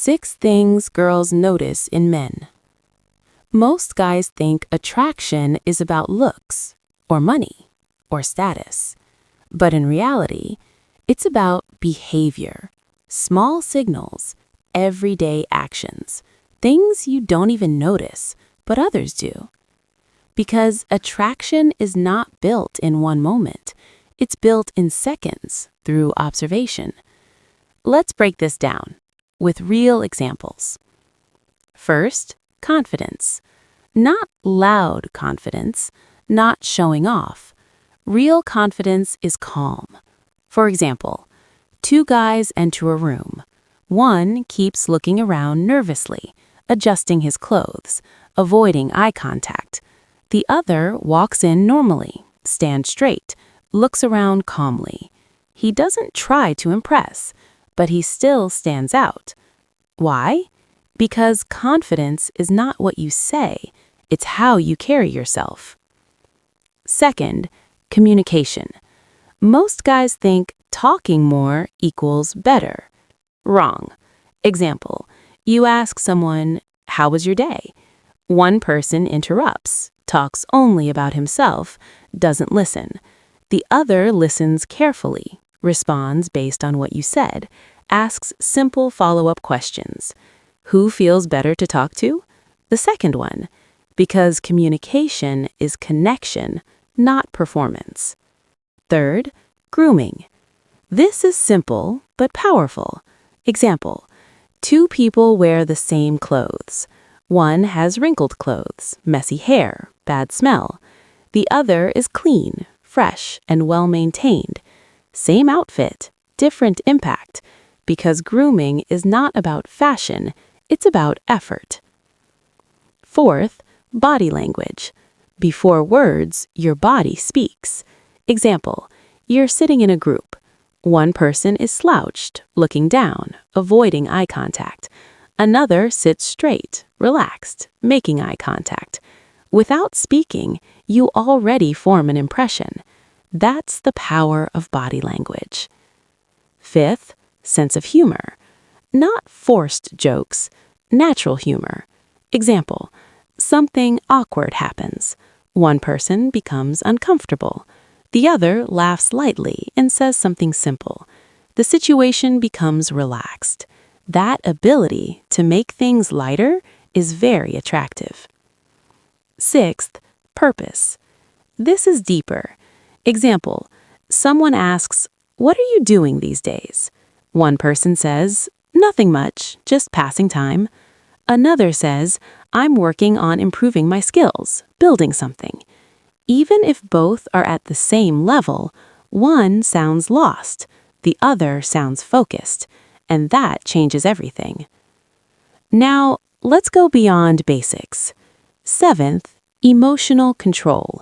6 things girls notice in men. Most guys think attraction is about looks, or money, or status. But in reality, it's about behavior, small signals, everyday actions, things you don't even notice, but others do. Because attraction is not built in one moment. It's built in seconds through observation. Let's break this down with real examples. First, confidence. Not loud confidence, not showing off. Real confidence is calm. For example, 2 guys enter a room. One keeps looking around nervously, adjusting his clothes, avoiding eye contact. The other walks in normally, stands straight, looks around calmly. He doesn't try to impress, but he still stands out. Why? Because confidence is not what you say, it's how you carry yourself. Second, communication. Most guys think talking more equals better. Wrong. Example, you ask someone, "How was your day?" One person interrupts, talks only about himself, doesn't listen. The other listens carefully, responds based on what you said, asks simple follow-up questions. Who feels better to talk to? The second one, because communication is connection, not performance. Third, grooming. This is simple but powerful. Example, 2 people wear the same clothes. One has wrinkled clothes, messy hair, bad smell. The other is clean, fresh, and well-maintained. Same outfit, different impact, because grooming is not about fashion, it's about effort. Fourth, body language. Before words, your body speaks. Example, you're sitting in a group. One person is slouched, looking down, avoiding eye contact. Another sits straight, relaxed, making eye contact. Without speaking, you already form an impression. That's the power of body language. Fifth, sense of humor. Not forced jokes, natural humor. Example, something awkward happens. One person becomes uncomfortable. The other laughs lightly and says something simple. The situation becomes relaxed. That ability to make things lighter is very attractive. Sixth, purpose. This is deeper. Example, someone asks, "What are you doing these days?" One person says, "Nothing much, just passing time." Another says, "I'm working on improving my skills, building something." Even if both are at the same level, one sounds lost, the other sounds focused, and that changes everything. Now, let's go beyond basics. Seventh, emotional control.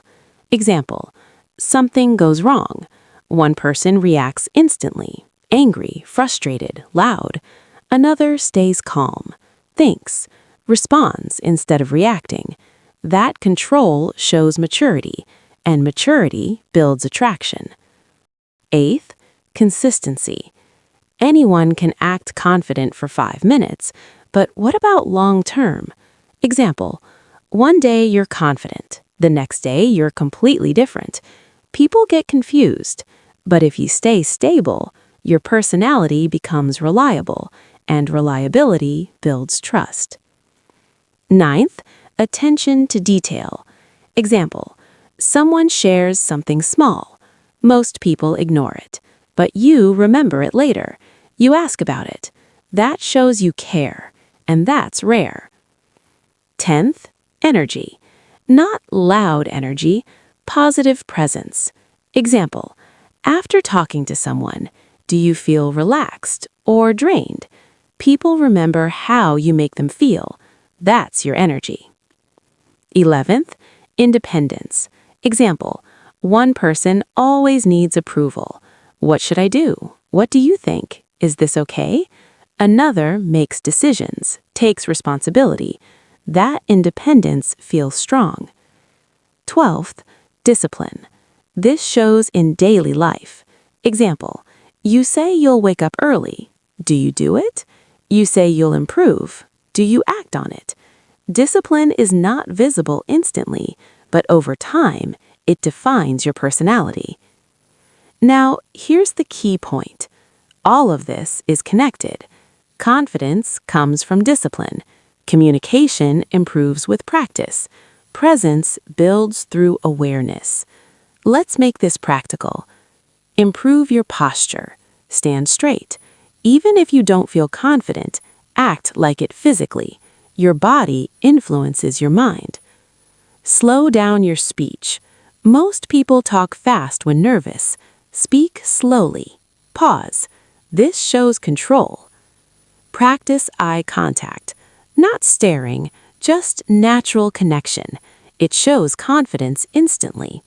Example, something goes wrong. One person reacts instantly, angry, frustrated, loud. Another stays calm, thinks, responds instead of reacting. That control shows maturity, and maturity builds attraction. Eighth, consistency. Anyone can act confident for 5 minutes, but what about long term? Example, one day you're confident, the next day you're completely different. People get confused, but if you stay stable, your personality becomes reliable, and reliability builds trust. Ninth, attention to detail. Example, someone shares something small. Most people ignore it, but you remember it later. You ask about it. That shows you care, and that's rare. 10th, energy. Not loud energy, positive presence. Example, after talking to someone, do you feel relaxed or drained? People remember how you make them feel. That's your energy. 11th, independence. Example, one person always needs approval. What should I do? What do you think? Is this okay? Another makes decisions, takes responsibility. That independence feels strong. 12th, discipline. This shows in daily life. Example, you say you'll wake up early. Do you do it? You say you'll improve. Do you act on it? Discipline is not visible instantly, but over time, it defines your personality. Now, here's the key point. All of this is connected. Confidence comes from discipline. Communication improves with practice. Presence builds through awareness. Let's make this practical. Improve your posture. Stand straight. Even if you don't feel confident, act like it physically. Your body influences your mind. Slow down your speech. Most people talk fast when nervous. Speak slowly. Pause. This shows control. Practice eye contact. Not staring, just natural connection. It shows confidence instantly.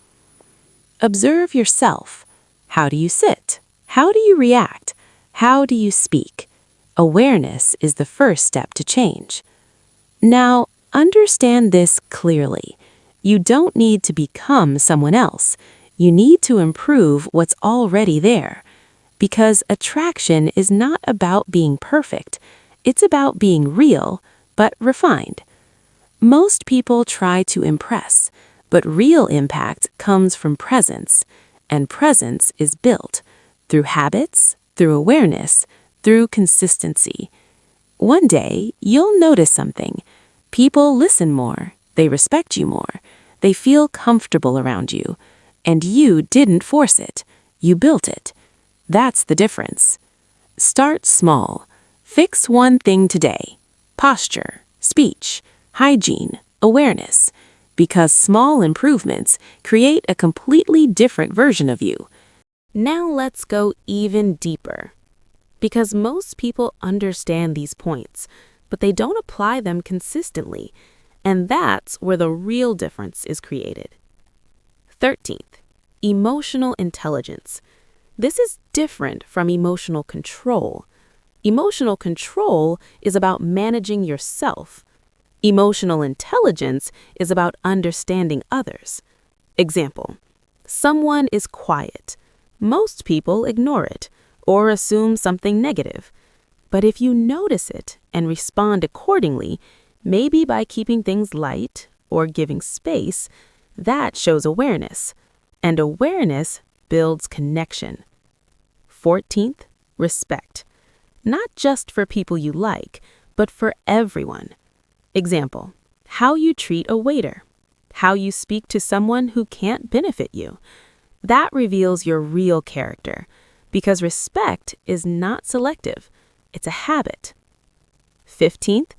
Observe yourself. How do you sit? How do you react? How do you speak? Awareness is the first step to change. Now, understand this clearly. You don't need to become someone else. You need to improve what's already there. Because attraction is not about being perfect. It's about being real, but refined. Most people try to impress, but real impact comes from presence, and presence is built through habits, through awareness, through consistency. One day, you'll notice something. People listen more, they respect you more, they feel comfortable around you, and you didn't force it, you built it. That's the difference. Start small. Fix one thing today. Posture, speech, hygiene, awareness. Because small improvements create a completely different version of you. Now let's go even deeper. Because most people understand these points, but they don't apply them consistently, and that's where the real difference is created. 13th, emotional intelligence. This is different from emotional control. Emotional control is about managing yourself. Emotional intelligence is about understanding others. Example, someone is quiet. Most people ignore it or assume something negative. But if you notice it and respond accordingly, maybe by keeping things light or giving space, that shows awareness. And awareness builds connection. 14th, respect. Not just for people you like, but for everyone. Example, how you treat a waiter, how you speak to someone who can't benefit you. That reveals your real character, because respect is not selective, it's a habit. 15th,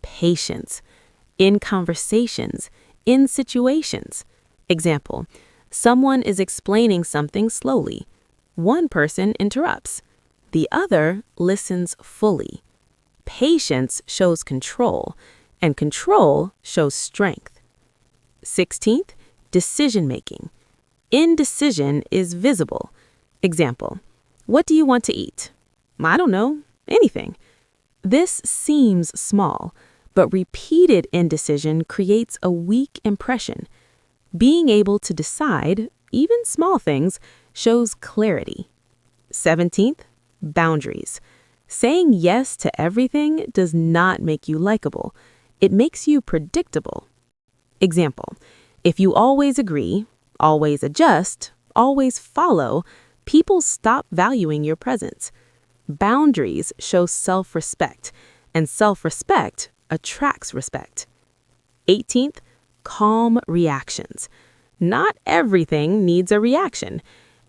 patience. In conversations, in situations. Example, someone is explaining something slowly. One person interrupts. The other listens fully. Patience shows control, and control shows strength. 16th, decision-making. Indecision is visible. Example, what do you want to eat? I don't know, anything. This seems small, but repeated indecision creates a weak impression. Being able to decide, even small things, shows clarity. 17th, boundaries. Saying yes to everything does not make you likable. It makes you predictable. Example, if you always agree, always adjust, always follow, people stop valuing your presence. Boundaries show self-respect, and self-respect attracts respect. 18th, calm reactions. Not everything needs a reaction.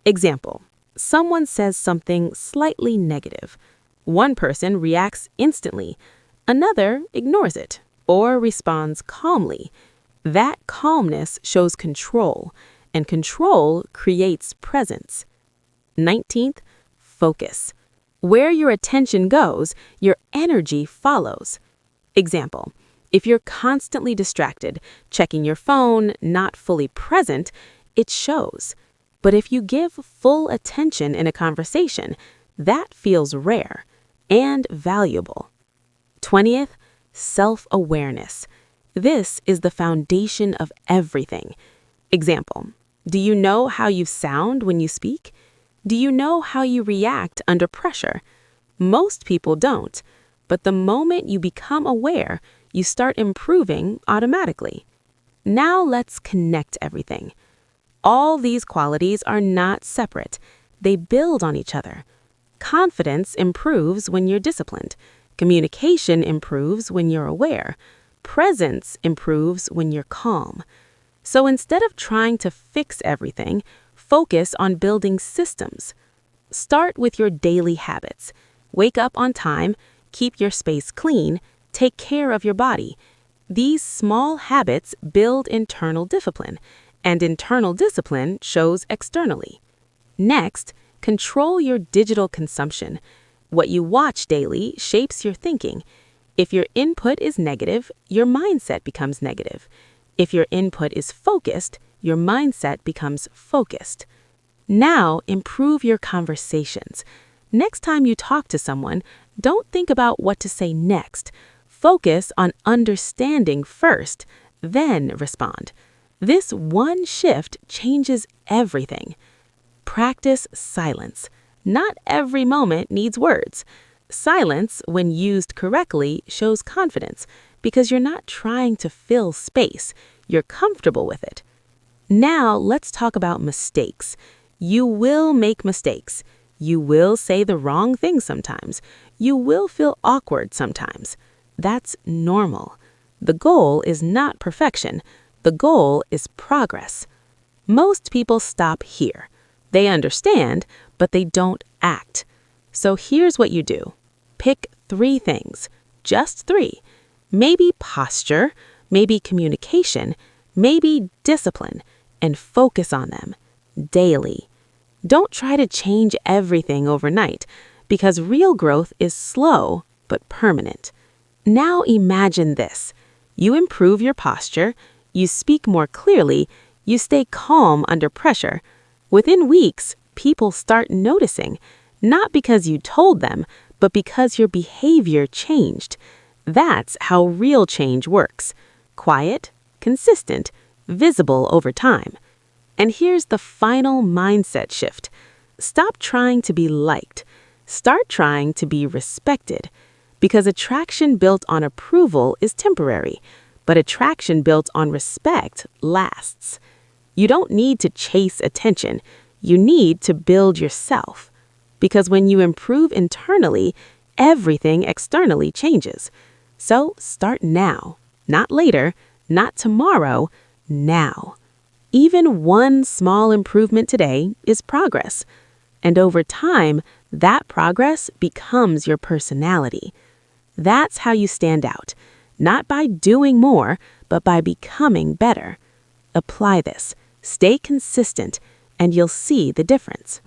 Example, someone says something slightly negative. One person reacts instantly, another ignores it or responds calmly. That calmness shows control, and control creates presence. 19th, focus. Where your attention goes, your energy follows. Example, if you're constantly distracted, checking your phone, not fully present, it shows. But if you give full attention in a conversation, that feels rare and valuable. 20th, self-awareness. This is the foundation of everything. Example, do you know how you sound when you speak? Do you know how you react under pressure? Most people don't. But the moment you become aware, you start improving automatically. Now let's connect everything. All these qualities are not separate. They build on each other. Confidence improves when you're disciplined. Communication improves when you're aware. Presence improves when you're calm. So instead of trying to fix everything, focus on building systems. Start with your daily habits. Wake up on time, keep your space clean, take care of your body. These small habits build internal discipline, and internal discipline shows externally. Next, control your digital consumption. What you watch daily shapes your thinking. If your input is negative, your mindset becomes negative. If your input is focused, your mindset becomes focused. Now, improve your conversations. Next time you talk to someone, don't think about what to say next. Focus on understanding first, then respond. This one shift changes everything. Practice silence. Not every moment needs words. Silence, when used correctly, shows confidence because you're not trying to fill space. You're comfortable with it. Now, let's talk about mistakes. You will make mistakes. You will say the wrong thing sometimes. You will feel awkward sometimes. That's normal. The goal is not perfection. The goal is progress. Most people stop here. They understand, but they don't act. So here's what you do. Pick 3 things, just 3. Maybe posture, maybe communication, maybe discipline, and focus on them daily. Don't try to change everything overnight because real growth is slow but permanent. Now imagine this. You improve your posture, you speak more clearly, you stay calm under pressure. Within weeks, people start noticing, not because you told them, but because your behavior changed. That's how real change works. Quiet, consistent, visible over time. And here's the final mindset shift. Stop trying to be liked. Start trying to be respected. Because attraction built on approval is temporary, but attraction built on respect lasts. You don't need to chase attention. You need to build yourself. Because when you improve internally, everything externally changes. So start now, not later, not tomorrow, now. Even one small improvement today is progress. And over time, that progress becomes your personality. That's how you stand out, not by doing more, but by becoming better. Apply this, stay consistent, and you'll see the difference.